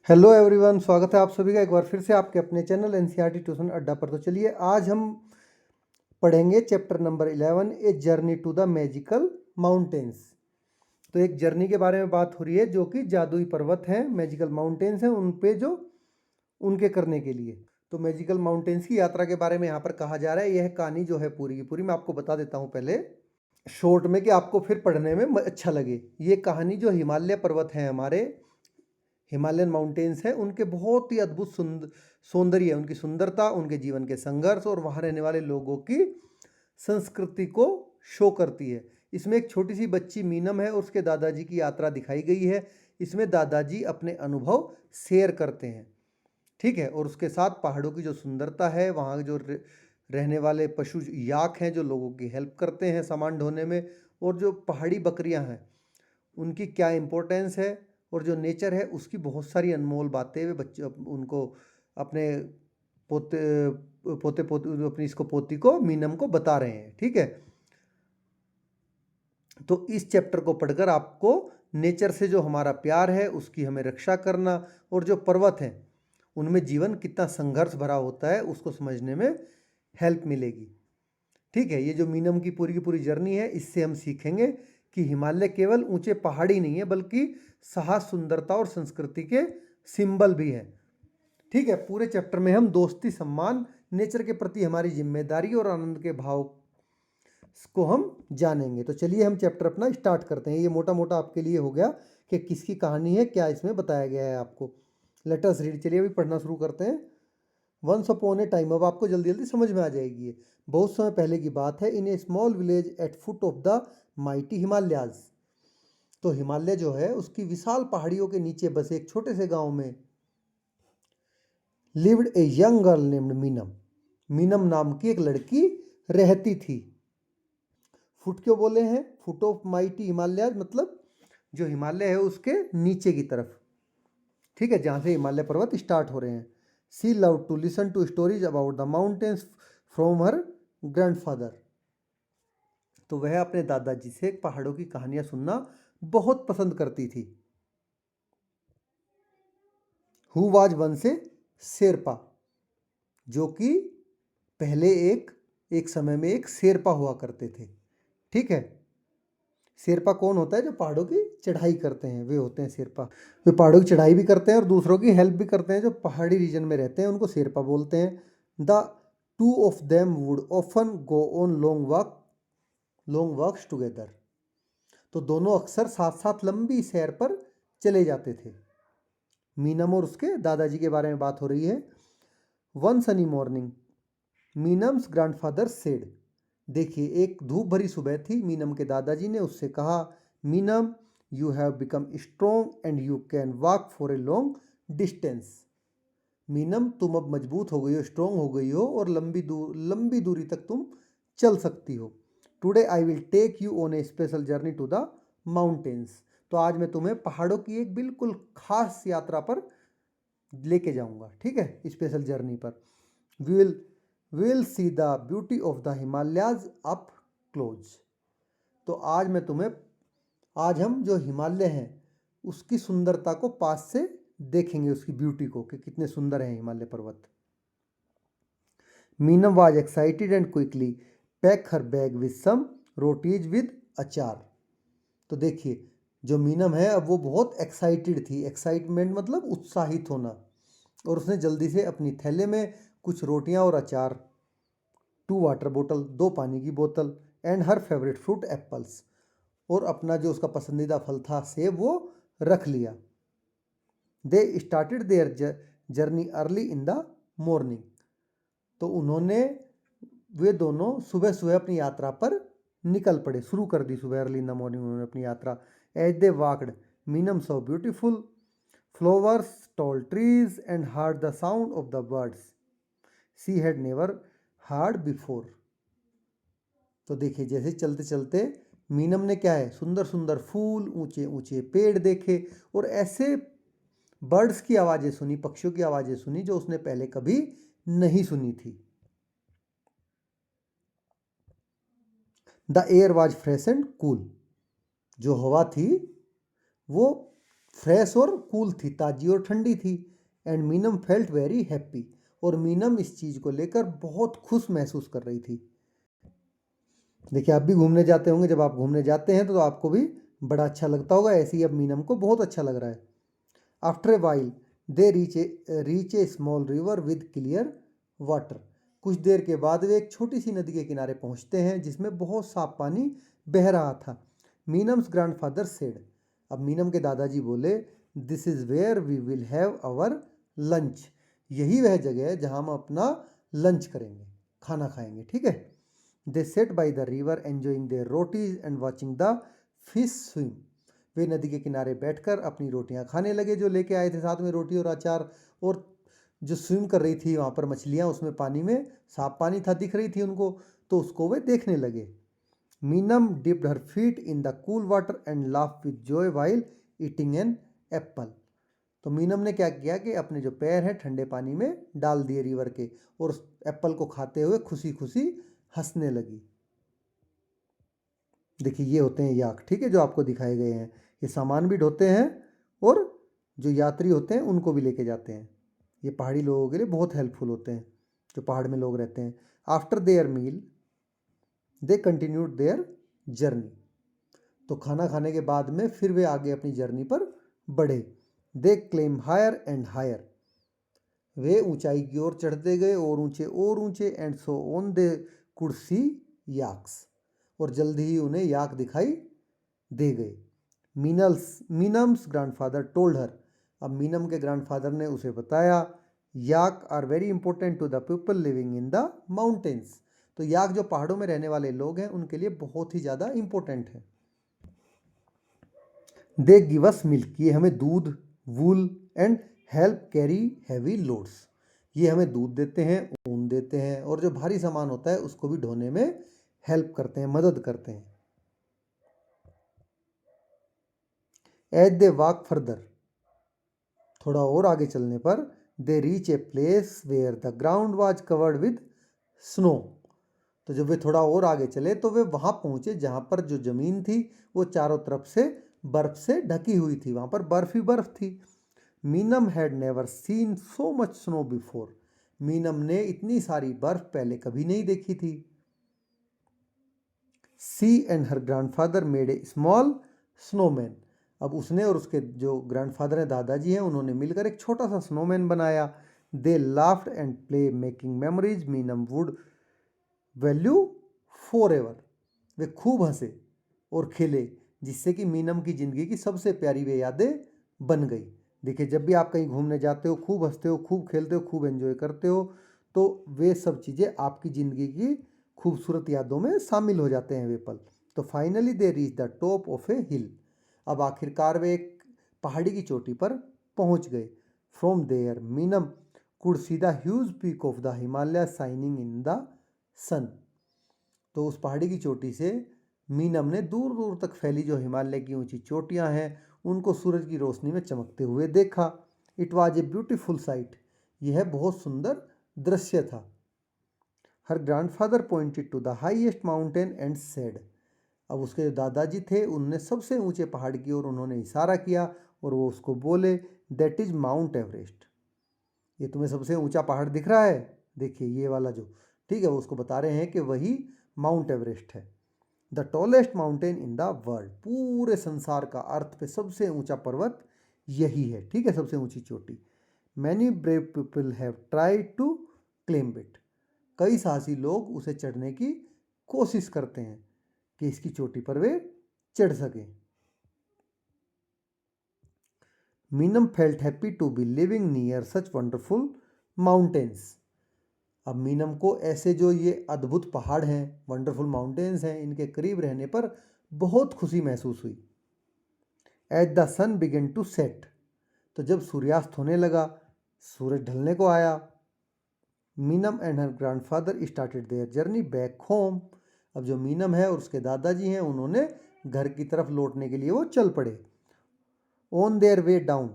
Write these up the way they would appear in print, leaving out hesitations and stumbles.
Hello everyone, स्वागत है आप सभी का एक बार फिर से आपके अपने चैनल एनसीईआरटी ट्यूशन अड्डा पर। तो चलिए आज हम पढ़ेंगे chapter number 11, a journey to the magical mountains. तो एक जर्नी के बारे में बात हो रही है जो कि जादुई पर्वत हैं, मैजिकल माउंटेन्स हैं, उन पे जो उनके करने के लिए। तो मैजिकल माउंटेन्स की यात्रा के बारे में यहाँ पर कहा जा रहा है। यह कहानी जो है पूरी की पूरी मैं आपको बता देता हूँ पहले शॉर्ट में, कि आपको फिर पढ़ने में अच्छा लगे। ये कहानी जो हिमालय पर्वत हैं, हमारे हिमालयन माउंटेन्स हैं, उनके बहुत ही अद्भुत सौंदर्य, उनकी सुंदरता, उनके जीवन के संघर्ष और वहाँ रहने वाले लोगों की संस्कृति को शो करती है। इसमें एक छोटी सी बच्ची मीनम है और उसके दादाजी की यात्रा दिखाई गई है। इसमें दादाजी अपने अनुभव शेयर करते हैं, ठीक है। और उसके साथ पहाड़ों की जो सुंदरता है, वहाँ जो रहने वाले पशु याक हैं जो लोगों की हेल्प करते हैं सामान ढोने में, और जो पहाड़ी बकरियाँ हैं उनकी क्या इम्पोर्टेंस है, और जो नेचर है उसकी बहुत सारी अनमोल बातें वे बच्चे उनको अपने पोते पोते पोती अपनी इसको पोती को मीनम को बता रहे हैं, ठीक है। तो इस चैप्टर को पढ़कर आपको नेचर से जो हमारा प्यार है उसकी हमें रक्षा करना, और जो पर्वत हैं उनमें जीवन कितना संघर्ष भरा होता है उसको समझने में हेल्प मिलेगी, ठीक है। ये जो मीनम की पूरी जर्नी है, इससे हम सीखेंगे कि हिमालय केवल ऊंचे पहाड़ी नहीं है बल्कि साहस, सुंदरता और संस्कृति के सिंबल भी है, ठीक है। पूरे चैप्टर में हम दोस्ती, सम्मान, नेचर के प्रति हमारी जिम्मेदारी और आनंद के भाव को हम जानेंगे। तो चलिए हम चैप्टर अपना स्टार्ट करते हैं। ये मोटा मोटा आपके लिए हो गया कि किसकी कहानी है, क्या इसमें बताया गया है आपको। Let us read. चलिए अभी पढ़ना शुरू करते हैं। वंस अपॉन ए टाइम, अब आपको जल्दी जल्दी समझ में आ जाएगी ये। बहुत समय पहले की बात है। In a small village at foot of the mighty Himalayas. तो हिमालय जो है उसकी विशाल पहाड़ियों के नीचे बसे एक छोटे से गांव में lived a young girl named Meenam. Meenam नाम की एक लड़की रहती थी। फुट क्यों बोले हैं? फुट ऑफ माइटी हिमालयाज मतलब जो हिमालय है उसके नीचे की तरफ, ठीक है, जहाँ से हिमालय पर्वत स्टार्ट हो रहे हैं। She love to listen to stories about the mountains from her grandfather. तो वह अपने दादाजी से पहाड़ों की कहानियां सुनना बहुत पसंद करती थी। Who was once a Sherpa, जो कि पहले एक समय में एक शेरपा हुआ करते थे, ठीक है। शेरपा कौन होता है? जो पहाड़ों की चढ़ाई करते हैं वे होते हैं शेरपा। वे पहाड़ों की चढ़ाई भी करते हैं और दूसरों की हेल्प भी करते हैं। जो पहाड़ी रीजन में रहते हैं उनको शेरपा बोलते हैं। The two of them would often go on long walks together. तो दोनों अक्सर साथ साथ लंबी सैर पर चले जाते थे। मीनम और उसके दादाजी के बारे में बात हो रही है। One sunny morning Meena's grandfather said. देखिए, एक धूप भरी सुबह थी। मीनम के दादाजी ने उससे कहा, Meenam you have become strong and you can walk for a long distance. Meenam, तुम अब मजबूत हो गई हो, स्ट्रोंग हो गई हो और लंबी दूरी तक तुम चल सकती हो। Today I will take you on a special journey to the mountains. तो आज मैं तुम्हें पहाड़ों की एक बिल्कुल खास यात्रा पर लेके जाऊंगा, ठीक है, स्पेशल जर्नी पर। We will see the beauty of the Himalayas up close. तो आज हम जो हिमालय हैं उसकी सुंदरता को पास से देखेंगे, उसकी ब्यूटी को कि कितने सुंदर हैं हिमालय पर्वत। Meenam was excited and quickly pack her bag with some rotis with achar. तो देखिए, जो मीनम है अब वो बहुत एक्साइटेड थी। एक्साइटमेंट मतलब उत्साहित होना। और उसने जल्दी से अपनी थैले में कुछ रोटियां और अचार, 2 वाटर बोतल, 2 पानी की बोतल, and her favourite fruit apples, और अपना जो उसका पसंदीदा फल था सेब, वो रख लिया। They started their journey early in the morning. तो वे दोनों सुबह सुबह अपनी यात्रा पर निकल पड़े, शुरू कर दी सुबह अर्ली इन द मॉर्निंग उन्होंने अपनी यात्रा। As they walked Meenam saw beautiful flowers, tall trees and heard the sound of the birds she had never heard before. तो देखिए, जैसे चलते चलते मीनम ने क्या है, सुंदर सुंदर फूल, ऊंचे ऊंचे पेड़ देखे और ऐसे बर्ड्स की आवाज़ें सुनी, पक्षियों की आवाज़ें सुनी जो उसने पहले कभी नहीं सुनी थी। The air was fresh and cool. जो हवा थी वो फ्रेश और कूल थी, ताज़ी और ठंडी थी। And Meenam felt very happy, और मीनम इस चीज़ को लेकर बहुत खुश महसूस कर रही थी। देखिए आप भी घूमने जाते होंगे, जब आप घूमने जाते हैं तो आपको भी बड़ा अच्छा लगता होगा, ऐसे ही अब मीनम को बहुत अच्छा लग रहा है। After a while they reach A small river with clear water. कुछ देर के बाद वे एक छोटी सी नदी के किनारे पहुंचते हैं जिसमें बहुत साफ पानी बह रहा था। मीनम्स ग्रैंडफादर सेड, अब मीनम के दादाजी बोले, this is where we will have our lunch, यही वह जगह है जहां हम अपना लंच करेंगे, खाना खाएंगे, ठीक है। They sat by the river enjoying their rotis and watching the fish swim, वे नदी के किनारे बैठकर अपनी रोटियां खाने लगे जो लेके आए थे साथ में, रोटी और अचार, और जो स्विम कर रही थी वहाँ पर मछलियाँ, उसमें पानी में साफ पानी था, दिख रही थी उनको, तो उसको वे देखने लगे। Meenam dipped her feet in the cool water and laugh with Joy while eating an apple, तो मीनम ने क्या किया कि अपने जो पैर हैं ठंडे पानी में डाल दिए रिवर के, और उस एप्पल को खाते हुए खुशी खुशी हंसने लगी। देखिए ये होते हैं याक, ठीक है, जो आपको दिखाए गए हैं, ये सामान भी ढोते हैं और जो यात्री होते हैं उनको भी लेके जाते हैं। ये पहाड़ी लोगों के लिए बहुत हेल्पफुल होते हैं जो पहाड़ में लोग रहते हैं। After their meal they continued their journey, तो खाना खाने के बाद में फिर वे आगे अपनी जर्नी पर बढ़े। They climb higher and higher, वे ऊंचाई की ओर चढ़ते गए और ऊंचे and so on they could see yaks, और जल्दी ही उन्हें याक दिखाई दे गए। मीनम्स ग्रैंडफादर टोल्ड हर, अब मीनम के ग्रैंडफादर ने उसे बताया, yak are very important to the people living in the mountains, तो याक जो पहाड़ों में रहने वाले लोग हैं उनके लिए बहुत ही ज़्यादा इंपॉर्टेंट है। दे गिव अस मिल्क, ये हमें दूध, wool and help carry heavy loads, ये हमें दूध देते हैं, ऊन देते हैं, और जो भारी सामान होता है उसको भी ढोने में हेल्प करते हैं, मदद करते हैं। एज दे वॉक फर्दर, थोड़ा और आगे चलने पर they reach a place where the ground was covered with snow, तो जब वे थोड़ा और आगे चले तो वे वहाँ पहुँचे जहाँ पर जो ज़मीन थी वो चारों तरफ से बर्फ़ से ढकी हुई थी, वहाँ पर बर्फ़ ही बर्फ़ थी। Meenam had never seen so much snow before, Meenam ने इतनी सारी बर्फ़ पहले कभी नहीं देखी थी। She and her grandfather made a small snowman, अब उसने और उसके जो ग्रैंडफादर हैं, दादाजी हैं, उन्होंने मिलकर एक छोटा सा स्नोमैन बनाया। They laughed and play making memories Meenam would value forever, वे खूब हंसे और खेले जिससे कि मीनम की ज़िंदगी की सबसे प्यारी वे यादें बन गई। देखिए जब भी आप कहीं घूमने जाते हो, खूब हंसते हो, खूब खेलते हो, खूब एंजॉय करते हो, तो वे सब चीज़ें आपकी ज़िंदगी की खूबसूरत यादों में शामिल हो जाते हैं वे पल। तो finally they reach the top of a hill, अब आखिरकार वे एक पहाड़ी की चोटी पर पहुंच गए। From there Meenam could see the huge peak of the Himalaya shining in the sun, तो उस पहाड़ी की चोटी से मीनम ने दूर दूर तक फैली जो हिमालय की ऊंची चोटियां हैं उनको सूरज की रोशनी में चमकते हुए देखा। It was a beautiful sight, यह बहुत सुंदर दृश्य था। Her grandfather pointed to the highest mountain and said, अब उसके जो दादाजी थे उनने सबसे ऊंचे पहाड़ की ओर उन्होंने इशारा किया और वो उसको बोले, दैट इज माउंट एवरेस्ट, ये तुम्हें सबसे ऊंचा पहाड़ दिख रहा है, देखिए ये वाला जो, ठीक है, वो उसको बता रहे हैं कि वही माउंट एवरेस्ट है। The tallest mountain in the world, पूरे संसार का अर्थ पे सबसे ऊंचा पर्वत यही है, ठीक है, सबसे ऊंची चोटी। Many brave people have tried to claim it, कई साहसी लोग उसे चढ़ने की कोशिश करते हैं कि इसकी चोटी पर वे चढ़ सकें। Meenam felt happy to be living near such wonderful mountains, अब मीनम को ऐसे जो ये अद्भुत पहाड़ हैं, वंडरफुल माउंटेन्स हैं, इनके करीब रहने पर बहुत खुशी महसूस हुई। As the sun began to set, तो जब सूर्यास्त होने लगा, सूरज ढलने को आया, Meenam and her grandfather started their journey back home, अब जो मीनम है और उसके दादाजी हैं उन्होंने घर की तरफ लौटने के लिए वो चल पड़े। ऑन देयर वे डाउन,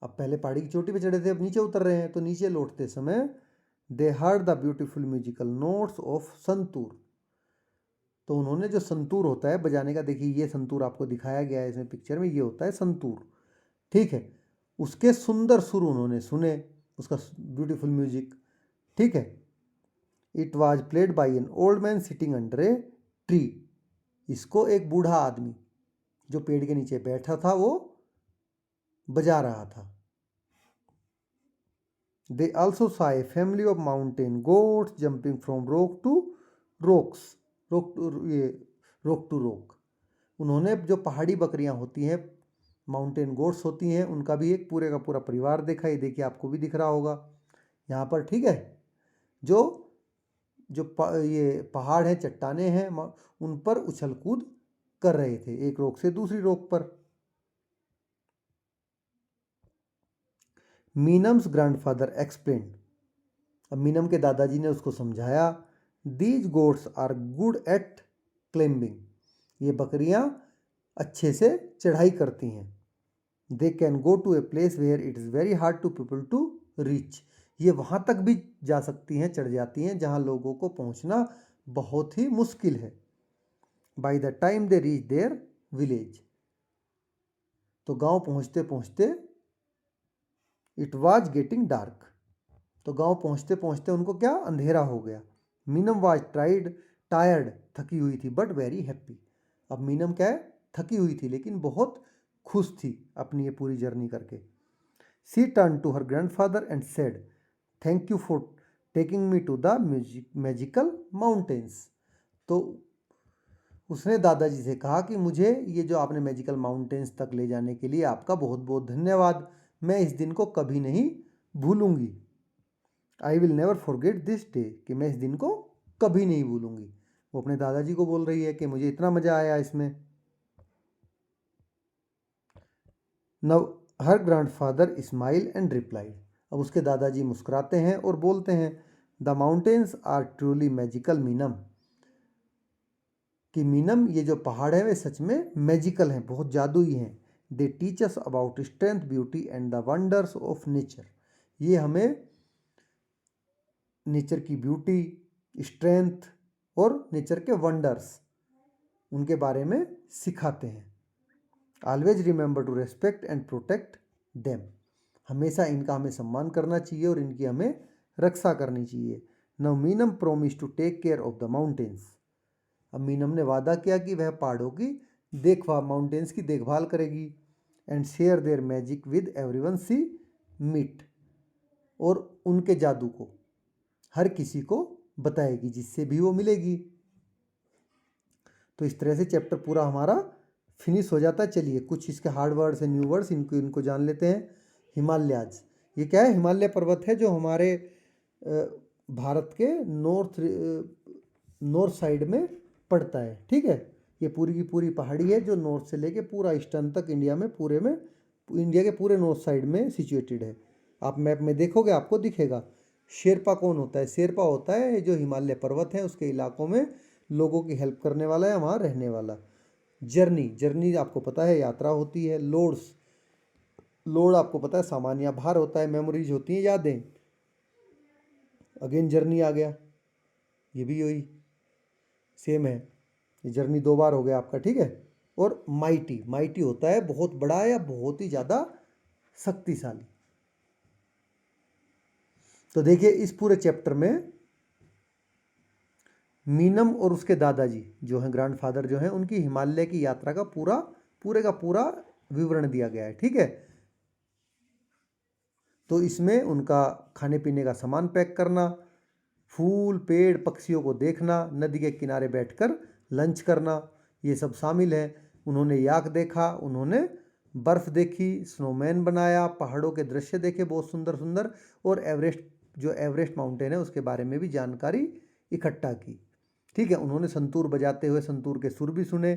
अब पहले पहाड़ी की चोटी पे चढ़े थे, अब नीचे उतर रहे हैं, तो नीचे लौटते समय दे heard the beautiful musical notes of santoor, तो उन्होंने जो संतूर होता है बजाने का, देखिए ये संतूर आपको दिखाया गया है इसमें पिक्चर में, ये होता है संतूर, ठीक है, उसके सुंदर सुर उन्होंने सुने, उसका ब्यूटीफुल म्यूजिक। ठीक है, it was played by an old man sitting under a tree. इसको एक बूढ़ा आदमी जो पेड़ के नीचे बैठा था वो बजा रहा था। They also saw a family of mountain goats jumping from rock to rocks, rock to rock। उन्होंने जो पहाड़ी बकरियां होती हैं, माउंटेन गोट्स होती हैं, उनका भी एक पूरे का पूरा परिवार देखा। ये देखिए, आपको भी दिख रहा होगा यहाँ पर। ठीक है, जो ये पहाड़ है, चट्टाने हैं, उन पर उछल कूद कर रहे थे एक रोक से दूसरी रोक पर। Meenam's grandfather explain. अब मीनम के दादाजी ने उसको समझाया, these goats are good at climbing. ये बकरियां अच्छे से चढ़ाई करती हैं। They can go to a place where it is very hard to people to reach. ये वहाँ तक भी जा सकती हैं, चढ़ जाती हैं, जहाँ लोगों को पहुँचना बहुत ही मुश्किल है। By the time they reach their village. तो गांव पहुँचते पहुँचते इट वॉज गेटिंग डार्क। तो गांव पहुँचते पहुँचते उनको क्या, अंधेरा हो गया। मीनम वॉज टायर्ड, थकी हुई थी, बट वेरी हैप्पी। अब मीनम क्या है, थकी हुई थी लेकिन बहुत खुश थी अपनी ये पूरी जर्नी करके। She turn to her grandfather and said, thank you for taking me to the magical mountains. तो उसने दादाजी से कहा कि मुझे ये जो आपने मैजिकल माउंटेन्स तक ले जाने के लिए आपका बहुत बहुत धन्यवाद। मैं इस दिन को कभी नहीं भूलूंगी। I will never forget this day, कि मैं इस दिन को कभी नहीं भूलूंगी। वो अपने दादाजी को बोल रही है कि मुझे इतना मज़ा आया इसमें। Now her grandfather smile and replied. अब उसके दादाजी मुस्कुराते हैं और बोलते हैं, the mountains are truly magical Meenam. कि मीनम, ये जो पहाड़ है वे सच में मैजिकल हैं, बहुत जादुई हैं। They teach us about strength, beauty and the wonders of nature. ये हमें नेचर की ब्यूटी, स्ट्रेंथ और नेचर के वंडर्स, उनके बारे में सिखाते हैं। Always remember to respect and protect them. हमेशा इनका हमें सम्मान करना चाहिए और इनकी हमें रक्षा करनी चाहिए। Now Meenam promise to take care of the mountains. अब मीनम ने वादा किया कि वह पहाड़ों की माउंटेन्स की देखभाल करेगी। And share their magic with everyone she meet. और उनके जादू को हर किसी को बताएगी जिससे भी वो मिलेगी। तो इस तरह से चैप्टर पूरा हमारा फिनिश हो जाता है। चलिए कुछ इसके हार्ड वर्ड्स हैं, न्यू वर्ड्स, इनको जान लेते हैं। हिमालयाज, ये क्या है, हिमालय पर्वत है जो हमारे भारत के नॉर्थ साइड में पड़ता है। ठीक है, ये पूरी की पूरी पहाड़ी है जो नॉर्थ से लेके पूरा ईस्टर्न तक इंडिया के पूरे नॉर्थ साइड में सिचुएटेड है। आप मैप में देखोगे आपको दिखेगा। शेरपा कौन होता है, शेरपा होता है जो हिमालय पर्वत है उसके इलाकों में लोगों की हेल्प करने वाला है, वहाँ रहने वाला। जर्नी आपको पता है यात्रा होती है। लोड आपको पता है सामान या भार होता है। मेमोरीज होती हैं, यादें। अगेन जर्नी आ गया, ये भी वही सेम है। ये जर्नी 2 बार हो गया आपका। ठीक है, और माइटी होता है बहुत बड़ा या बहुत ही ज़्यादा शक्तिशाली। तो देखिए इस पूरे चैप्टर में मीनम और उसके दादाजी जो हैं, ग्रैंडफादर जो हैं, उनकी हिमालय की यात्रा का पूरे का पूरा विवरण दिया गया है। ठीक है, तो इसमें उनका खाने पीने का सामान पैक करना, फूल पेड़ पक्षियों को देखना, नदी के किनारे बैठकर लंच करना, ये सब शामिल है। उन्होंने याक देखा, उन्होंने बर्फ़ देखी, स्नोमैन बनाया, पहाड़ों के दृश्य देखे बहुत सुंदर सुंदर, और एवरेस्ट माउंटेन है उसके बारे में भी जानकारी इकट्ठा की। ठीक है, उन्होंने संतूर बजाते हुए संतूर के सुर भी सुने।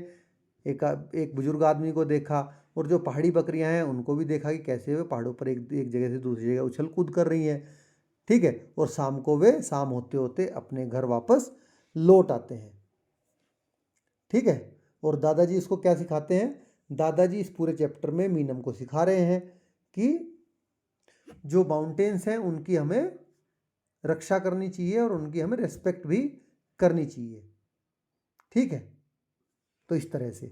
एक बुजुर्ग आदमी को देखा, और जो पहाड़ी बकरियां हैं उनको भी देखा कि कैसे वे पहाड़ों पर एक जगह से दूसरी जगह उछल कूद कर रही हैं। ठीक है, और शाम होते होते अपने घर वापस लौट आते हैं। ठीक है, और दादाजी इसको क्या सिखाते हैं, दादाजी इस पूरे चैप्टर में मीनम को सिखा रहे हैं कि जो माउंटेन्स हैं उनकी हमें रक्षा करनी चाहिए और उनकी हमें रेस्पेक्ट भी करनी चाहिए। ठीक है, तो इस तरह से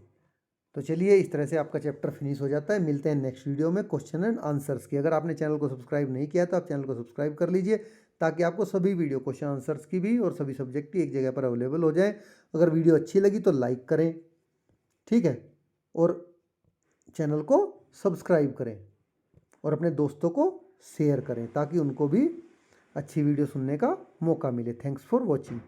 तो चलिए, इस तरह से आपका चैप्टर फिनिश हो जाता है। मिलते हैं नेक्स्ट वीडियो में क्वेश्चन एंड आंसर्स की। अगर आपने चैनल को सब्सक्राइब नहीं किया तो आप चैनल को सब्सक्राइब कर लीजिए, ताकि आपको सभी वीडियो क्वेश्चन आंसर्स की भी और सभी सब्जेक्ट की एक जगह पर अवेलेबल हो जाए। अगर वीडियो अच्छी लगी तो लाइक करें, ठीक है, और चैनल को सब्सक्राइब करें और अपने दोस्तों को शेयर करें, ताकि उनको भी अच्छी वीडियो सुनने का मौका मिले। Thanks for watching.